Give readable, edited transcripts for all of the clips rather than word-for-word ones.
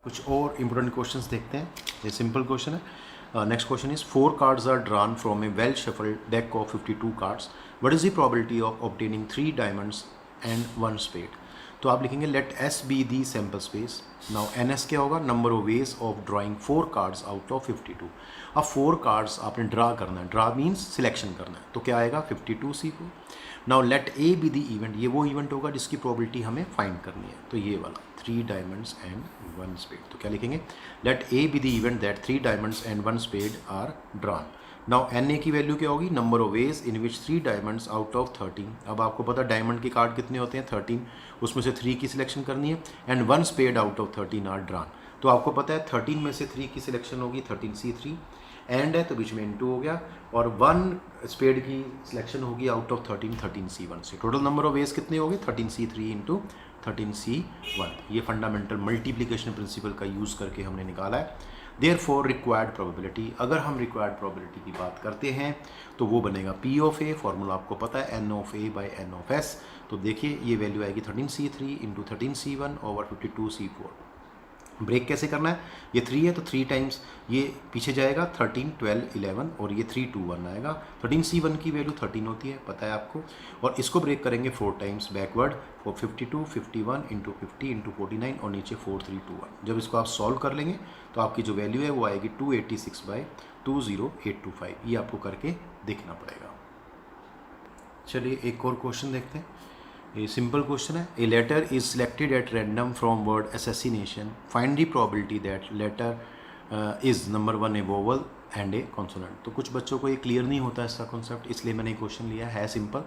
कुछ और important questions देखते हैं। ये सिंपल क्वेश्चन है। Next question is 4 cards are drawn from a well shuffled deck of 52 cards. What is the probability of obtaining 3 diamonds and 1 spade. तो आप लिखेंगे let S be the sample space. Now n S क्या होगा, number of ways of drawing 4 cards out of 52। अब 4 cards आपने draw करना है, draw means selection करना है, तो क्या आएगा 52 C4। Now let A be the event, ये वो इवेंट होगा जिसकी प्रोबेबिलिटी हमें फाइंड करनी है, तो ये वाला 3 डायमंड्स एंड 1 स्पेड। तो क्या लिखेंगे, let A be the event that 3 diamonds and 1 spade are drawn. Now n A की वैल्यू क्या होगी, number of ways in which 3 diamonds out of 13। अब आपको पता डायमंड के कार्ड कितने होते हैं 13, उसमें से 3 की सिलेक्शन करनी है, and 1 spade out of 13 are drawn. तो आपको पता है 13 में से 3 की सिलेक्शन होगी, 13C3 एंड है तो बीच में इनटू हो गया, और 1 स्पेड की सिलेक्शन होगी आउट ऑफ 13 13C1 से। टोटल नंबर ऑफ वेज कितने हो गए 13C3 इंटू 13C1। ये फंडामेंटल मल्टीप्लिकेशन प्रिंसिपल का यूज़ करके हमने निकाला है। देयरफॉर रिक्वायर्ड प्रोबेबिलिटी, अगर हम रिक्वायर्ड प्रोबेबिलिटी की बात करते हैं तो वो बनेगा P ऑफ ए, फॉर्मूला आपको पता है N of A by N of S. तो देखिए ये वैल्यू आएगी 13C3 into 13C1 over 52C4। Break कैसे करना है, ये 3 है तो 3 टाइम्स ये पीछे जाएगा 13 12 11 और ये 3 2 1 आएगा। 13C1 की वैल्यू 13 होती है, पता है आपको, और इसको ब्रेक करेंगे 4 टाइम्स बैकवर्ड, 52 51 इंटू 50 इंटू 49 और नीचे 4 3 2 1। जब इसको आप सॉल्व कर लेंगे तो आपकी जो वैल्यू है वो आएगी 286 बाई 20825। ये आपको करके देखना पड़ेगा। चलिए एक और क्वेश्चन देखते हैं। ये सिंपल क्वेश्चन है। A letter is selected at random from word assassination, find the probability that letter is number 1 a vowel and a consonant. तो कुछ बच्चों को ये क्लियर नहीं होता इसका कॉन्सेप्ट, इसलिए मैंने क्वेश्चन लिया है simple.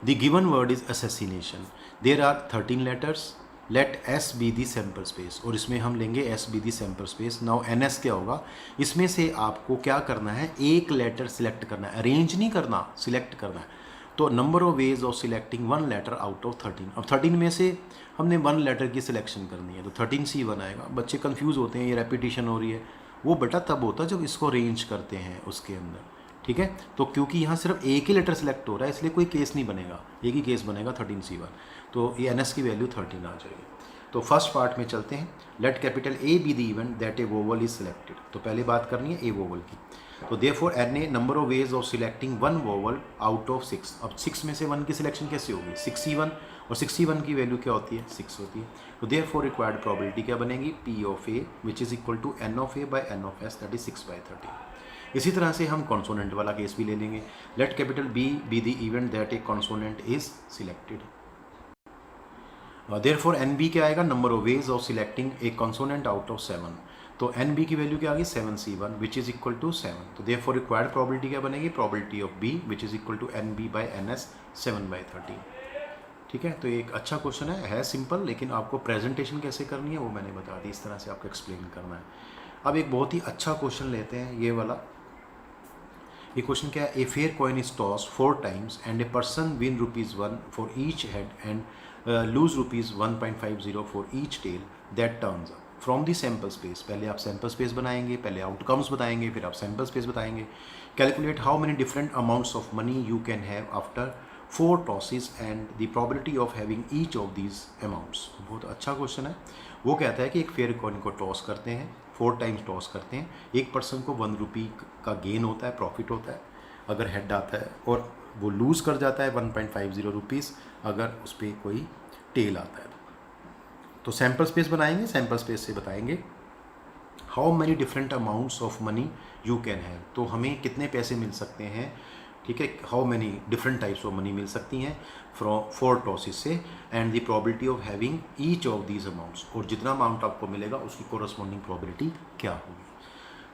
The given word is assassination, there are 13 letters, let S be the sample space, और इसमें हम लेंगे S be the sample space. Now n S क्या होगा, इसमें से आपको क्या करना है, एक लेटर सिलेक्ट करना है, अरेंज नहीं करना, सिलेक्ट करना है। तो number of ways of selecting 1 letter out of 13। अब 13 में से हमने 1 लेटर की सिलेक्शन करनी है, तो 13C1 आएगा। बच्चे कंफ्यूज होते हैं, ये रेपिटेशन हो रही है, वो बेटा तब होता है जब इसको अरेंज करते हैं उसके अंदर, ठीक है। तो क्योंकि यहाँ सिर्फ एक ही लेटर सेलेक्ट हो रहा है इसलिए कोई केस नहीं बनेगा, एक ही केस बनेगा 13C1। तो ये एन एस की वैल्यू 13 आ जाएगी। तो फर्स्ट पार्ट में चलते हैं। Let capital A be the event that a vowel is selected. तो पहले बात करनी है ए वोवल की। तो therefore n A number of ways of selecting 1 vowel out of 6। अब 6 में से 1 की सिलेक्शन कैसे होगी, 6C1, और 6C1 की वैल्यू क्या होती है 6 होती है। तो देयरफॉर रिक्वायर्ड प्रोबेबिलिटी क्या बनेगी, P of A which is equal to N of A by N of S, that is 6/13। इसी तरह से हम कॉन्सोनेंट वाला केस भी ले लेंगे। Let capital B be the event that a consonant is selected. Therefore n B क्या आएगा, number of ways of selecting a consonant out of 7। तो एन बी की वैल्यू क्या आ गई 7C1 which is equal to 7। तो therefore required probability क्या बनेगी, probability of B which is equal to n B by n S 7/13। ठीक है, तो एक अच्छा क्वेश्चन है सिंपल, लेकिन आपको प्रेजेंटेशन कैसे करनी है वो मैंने बता दी, इस तरह से आपको एक्सप्लेन करना है। अब एक बहुत ही अच्छा क्वेश्चन लेते हैं, ये वाला। ये क्वेश्चन क्या है, a fair coin is toss 4 times and a person win ₹1 for each head and lose ₹1.50 for each tail that turns up from the sample space. पहले आप सैम्पल स्पेस बनाएंगे, पहले आउटकम्स बताएंगे, फिर आप सैम्पल स्पेस बताएंगे। Calculate how many different amounts of money you can have after 4 tosses and the probability of having each of these amounts. बहुत अच्छा क्वेश्चन है। वो कहता है कि एक फेयर कॉइन को टॉस करते हैं, 4 टाइम्स टॉस करते हैं, एक पर्सन को ₹1 का गेन होता है, प्रॉफिट होता है अगर हेड आता है, और वो लूज़ कर जाता है ₹1.50 अगर उस पर कोई टेल आता है। तो सैम्पल स्पेस बनाएंगे, सैम्पल स्पेस से बताएंगे how many different amounts of money you can have. तो हमें कितने पैसे मिल सकते हैं, ठीक है, how many different types of money मिल सकती हैं फ्रॉम 4 टॉसेस से, and the probability of having each of these amounts, और जितना अमाउंट आपको मिलेगा उसकी कोरस्पॉन्डिंग प्रोबेबिलिटी क्या होगी।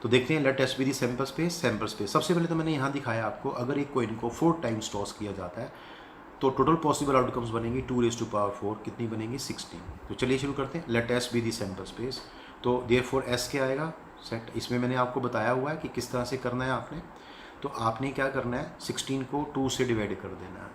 तो देखते हैं, let S be the sample space. Sample space सबसे पहले तो मैंने यहाँ दिखाया आपको, अगर एक कोइन को 4 टाइम्स टॉस किया जाता है तो टोटल पॉसिबल आउटकम्स बनेंगी 2⁴ कितनी बनेगी 16। तो चलिए शुरू करते हैं। Let S be the sample space. तो देयरफॉर एस क्या आएगा सेट, इसमें मैंने आपको बताया हुआ है कि किस तरह से करना है आपने। तो आपने क्या करना है, 16 को 2 से डिवाइड कर देना है,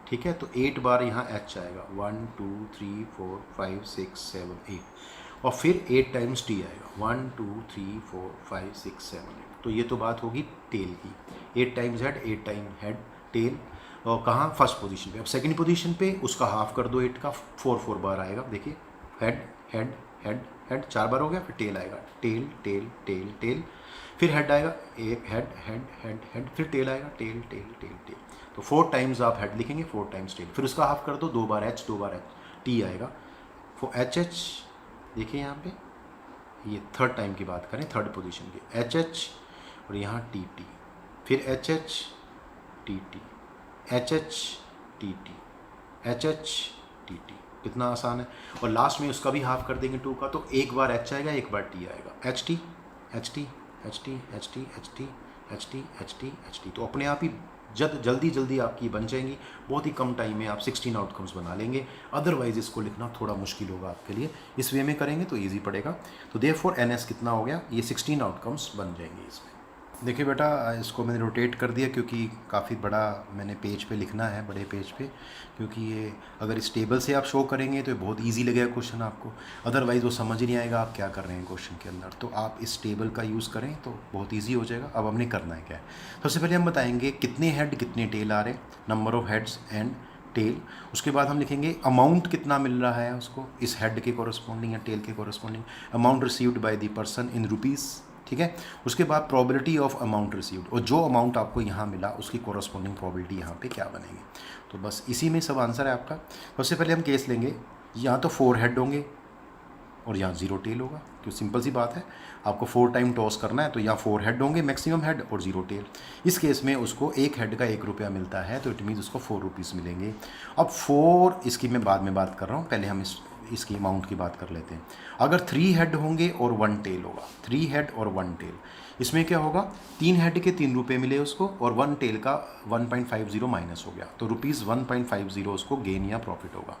ठीक है। तो 8 बार यहाँ एच आएगा, 1 2 3 4 5 6 7 8, और फिर 8 टाइम्स टी आएगा, 1 2 3 4 5 6 7 8। तो ये तो बात होगी टेल की, 8 times head, 8 time head tail, और कहाँ फर्स्ट पोजीशन पे। अब सेकंड पोजीशन पे उसका हाफ कर दो 8 का, 4 4 बार आएगा। देखिए हेड हेड हेड हेड 4 बार हो गया, फिर टेल आएगा, टेल टेल टेल टेल, फिर हेड आएगा, एक हेड हेड हेड हेड, फिर टेल आएगा, टेल टेल टेल टेल। तो 4 टाइम्स आप हेड लिखेंगे, 4 टाइम्स टेल, फिर उसका हाफ कर दो, 2 बार एच 2 बार एच, टी आएगा, फॉर एच एच। देखिए यहाँ पे ये थर्ड टाइम की बात करें, थर्ड पोजीशन की, एच एच और यहाँ टी टी, फिर H H T T, H H T T, H H T T. कितना आसान है। और लास्ट में उसका भी हाफ कर देंगे 2 का, तो एक बार एच आएगा, एक बार टी आएगा, H T H T H T H T H T H T H T H T. तो अपने आप ही जल्दी जल्दी आपकी बन जाएंगी, बहुत ही कम टाइम में आप 16 आउटकम्स बना लेंगे। अदरवाइज इसको लिखना थोड़ा मुश्किल होगा आपके लिए, इस वे में करेंगे तो ईजी पड़ेगा। तो देयरफॉर NS कितना हो गया, ये 16 आउटकम्स बन जाएंगे इसमें। देखिए बेटा, इसको मैंने रोटेट कर दिया क्योंकि काफ़ी बड़ा मैंने पेज पे लिखना है, बड़े पेज पे, क्योंकि ये अगर इस टेबल से आप शो करेंगे तो बहुत इजी लगेगा क्वेश्चन आपको, अदरवाइज़ वो समझ ही नहीं आएगा आप क्या कर रहे हैं क्वेश्चन के अंदर। तो आप इस टेबल का यूज़ करें तो बहुत ईजी हो जाएगा। अब हमने करना है क्या है, सबसे पहले हम बताएंगे कितने हेड कितने टेल आ रहे, number of heads and tail. उसके बाद हम लिखेंगे अमाउंट कितना मिल रहा है उसको, इस हेड के कॉरस्पॉन्डिंग या टेल के corresponding, amount received by the person in rupees, ठीक है। उसके बाद प्रोबेबिलिटी ऑफ अमाउंट रिसीव्ड, और जो अमाउंट आपको यहाँ मिला उसकी कॉरस्पॉन्डिंग प्रोबेबिलिटी यहाँ पे क्या बनेगी। तो बस इसी में सब आंसर है आपका। सबसे पहले हम केस लेंगे, यहाँ तो 4 हेड होंगे और यहाँ 0 टेल होगा, तो सिंपल सी बात है, आपको 4 टाइम टॉस करना है, तो यहाँ 4 हेड होंगे मैक्सिमम हेड और 0 टेल। इस केस में उसको एक हेड का 1 रुपया मिलता है, तो इट मीन्स उसको 4 रुपीज़ मिलेंगे। अब 4 इसकी मैं बाद में बात कर रहा हूँ, पहले हम इसकी अमाउंट की बात कर लेते हैं। अगर 3 हेड होंगे और 1 टेल होगा, 3 हेड और 1 टेल, इसमें क्या होगा, 3 हेड के 3 रुपये मिले उसको और 1 टेल का 1.50 माइनस हो गया, तो रुपीज़ 1.50 उसको गेन या प्रॉफिट होगा।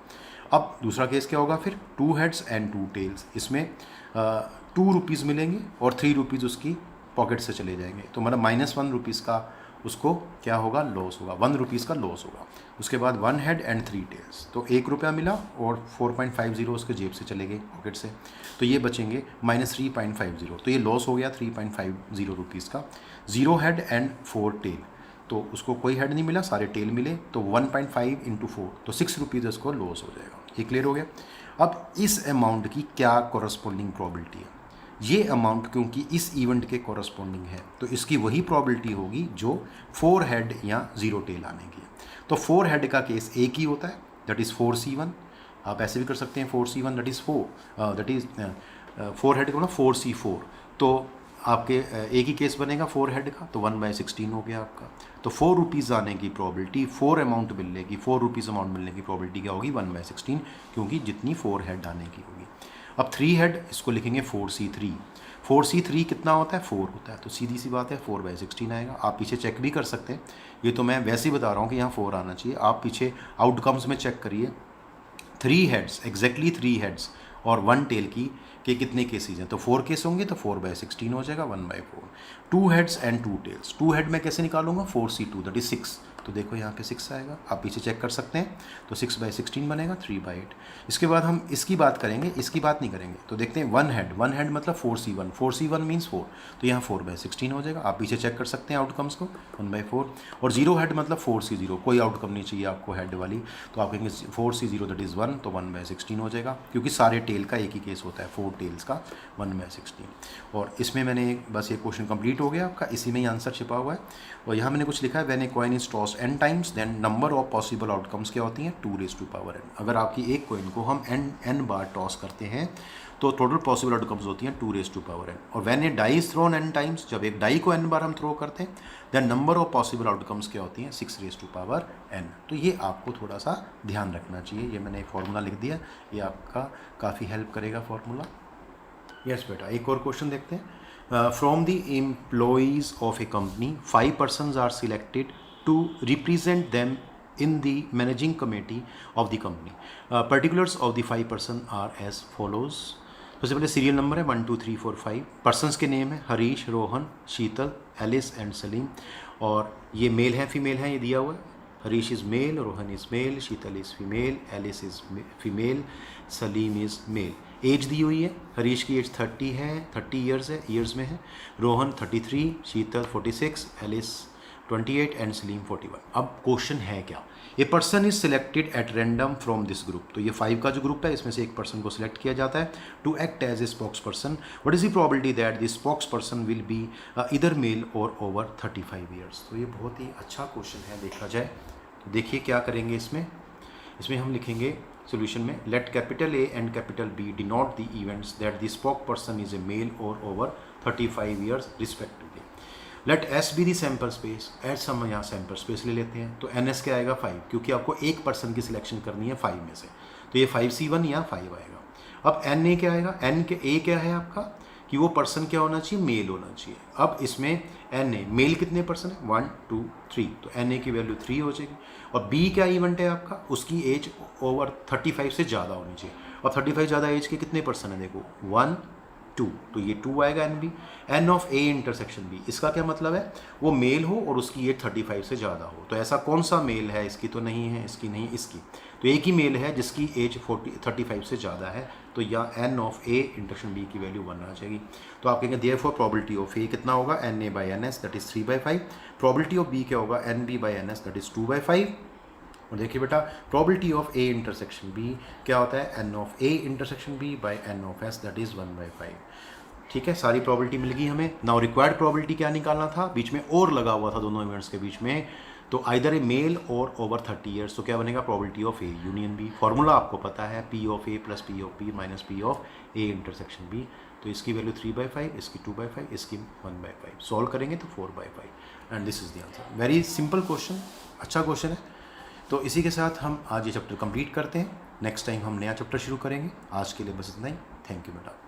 अब दूसरा केस क्या होगा फिर, 2 हेड्स एंड 2 टेल्स, इसमें 2 रुपीज़ मिलेंगे और 3 रुपीज़ उसकी पॉकेट से चले जाएंगे, तो मतलब -1 रुपीज़ का उसको क्या होगा, लॉस होगा, 1 रुपीज़ का लॉस होगा। उसके बाद 1 हेड एंड 3 टेल्स, तो 1 रुपया मिला और 4.50 उसके जेब से चले गए, पॉकेट से, तो ये बचेंगे -3.50, तो ये लॉस हो गया 3.50 रुपीज़ का। 0 हेड एंड 4 टेल, तो उसको कोई हेड नहीं मिला, सारे टेल मिले, तो 1.5 इंटू 4, तो 6 रुपीज़ उसको लॉस हो जाएगा। ये क्लियर हो गया। अब इस अमाउंट की क्या कॉरस्पॉन्डिंग प्रोबेबिलिटी है, ये अमाउंट क्योंकि इस इवेंट के कॉरस्पॉन्डिंग है, तो इसकी वही प्रोबेबिलिटी होगी जो 4 हेड या 0 टेल आने की है। तो 4 हेड का केस एक ही होता है, दैट इज़ 4C1, आप ऐसे भी कर सकते हैं 4C1 that is 4, that is 4 head को ना 4C4, तो आपके एक ही केस बनेगा 4 हेड का, तो 1/16 हो गया आपका। तो 4 रुपीज़ आने की प्रोबेबिलिटी, 4 अमाउंट मिलने की, 4 रुपीज़ अमाउंट मिलने की प्रोबेबिलिटी क्या होगी, 1/16, क्योंकि जितनी 4 हेड आने की होगी। अब 3 हेड, इसको लिखेंगे 4C3। 4C3 कितना होता है, 4 होता है, तो सीधी सी बात है 4/16 आएगा। आप पीछे चेक भी कर सकते हैं, ये तो मैं वैसे ही बता रहा हूँ कि यहाँ 4 आना चाहिए, आप पीछे आउटकम्स में चेक करिए। 3 हेड्स, एग्जैक्टली 3 हेड्स और 1 टेल की के कितने केसेज हैं, तो 4 केस होंगे, तो 4/16 हो जाएगा, 1/4। 2 हेड्स एंड 2 टेल्स, 2 हेड मैं कैसे निकालूंगा, 4C2 दैट इज 6, तो देखो यहाँ पे 6 आएगा, आप पीछे चेक कर सकते हैं, तो 6/16 बनेगा, 3/8। इसके बाद हम इसकी बात करेंगे, इसकी बात नहीं करेंगे, तो देखते हैं 1 हेड मतलब 4C1, 4C1 मीन्स 4, तो यहाँ 4/16 हो जाएगा, आप पीछे चेक कर सकते हैं आउटकम्स को, 1/4। और 0 हेड मतलब 4C0, कोई आउटकम नहीं चाहिए आपको हेड वाली, तो आप कहेंगे 4C0 दैट इज़ 1, तो 1/16 हो जाएगा, क्योंकि सारे टेल का एक ही केस होता है, 4 टेल्स का 1/16। और इसमें मैंने बस ये क्वेश्चन कंप्लीट हो गया आपका, इसी में ही आंसर छिपा हुआ है। और यहाँ मैंने कुछ लिखा है, when a coin is toss n times then number of possible outcomes क्या होती हैं, 2n। अगर आपकी एक कॉइन को हम n बार टॉस करते हैं तो टोटल पॉसिबल आउटकम्स होती हैं 2n। और when a die is thrown n times, जब एक डाई को n बार हम थ्रो करते हैं, then number of possible outcomes क्या होती हैं, 6n। तो ये आपको थोड़ा सा ध्यान रखना चाहिए, ये मैंने एक फार्मूला लिख दिया, ये आपका काफ़ी हेल्प करेगा फार्मूला। यस बेटा, एक और क्वेश्चन देखते हैं। From the employees of a company, 5 persons are selected to represent them in the managing committee of the company. Particulars of the 5 persons are as follows. सबसे पहले सीरियल नंबर है 1 2 3 4 5, persons के name है हरीश, रोहन, शीतल, Alice and Salim, और ये mail है female है, ये दिया हुआ है। Harish is male, Rohan is male, Sheetal is female, Alice is female, Salim is male. Age दी हुई है, हरीश की एज 30 है, 30 ईयर्स है, ईयर्स में है। रोहन 33, शीतल 46, एलिस 28 एंड सलीम 41। अब क्वेश्चन है क्या, a person is selected at random from this group, तो ये 5 का जो ग्रुप है इसमें से एक पर्सन को सिलेक्ट किया जाता है to act as a spokesperson. What is the probability that the spokesperson will be either male और ओवर 35 ईयर्स। तो ये बहुत ही अच्छा क्वेश्चन है देखा जाए। देखिए क्या करेंगे इसमें हम लिखेंगे सोल्यूशन में, let capital a and capital b denote the events that the spoke person is a male और over 35 years respectively. Let S be the sample space, s हम यहाँ सैम्पल स्पेस ले लेते हैं, तो एन एस क्या आएगा 5, क्योंकि आपको एक पर्सन की सिलेक्शन करनी है 5 में से, तो ये 5C1 या 5 आएगा। अब एन ए क्या आएगा, एन के ए क्या है आपका कि वो पर्सन क्या होना चाहिए, मेल होना चाहिए। अब इसमें एन ए मेल कितने पर्सन है, 1 2 3, तो एन ए की वैल्यू 3 हो जाएगी। और बी क्या इवेंट है आपका, उसकी एज ओवर 35 से ज़्यादा होनी चाहिए, और 35 ज़्यादा एज के कितने पर्सन है देखो 1 2, तो ये 2 आएगा n B. N of A intersection B, इसका क्या मतलब है, वो मेल हो और उसकी एज 35 से ज़्यादा हो। तो ऐसा कौन सा मेल है, इसकी तो नहीं है, इसकी नहीं, इसकी तो एक ही मेल है जिसकी एज 35 से ज़्यादा है, तो या n of A intersection B की वैल्यू 1 आ जाएगी। तो आप कहेंगे देयरफॉर प्रोबेबिलिटी ऑफ ए कितना होगा, n A by n S that is 3/5। Probability of B क्या होगा, n B by n S that is 2/5। और देखिए बेटा probability of A intersection B क्या होता है, n of A intersection B by n of S that is 1/5। ठीक है, सारी प्रोबेबिलिटी मिल गई हमें। नाउ रिक्वायर्ड प्रोबेबिलिटी क्या निकालना था, बीच में और लगा हुआ था दोनों इवेंट्स के बीच में, तो आइदर ए मेल और ओवर 30 ईयर्स, तो क्या बनेगा probability of A union B. Formula आपको पता है, P of A plus P of B minus P of A intersection B. तो इसकी वैल्यू 3/5, इसकी 2/5, इसकी 1/5। सॉल्व करेंगे तो 4/5 and this is the answer. Very simple question, अच्छा क्वेश्चन है। तो इसी के साथ हम आज ये चैप्टर कंप्लीट करते हैं। नेक्स्ट टाइम हम नया चैप्टर शुरू करेंगे। आज के लिए बस इतना ही। थैंक यू बेटा।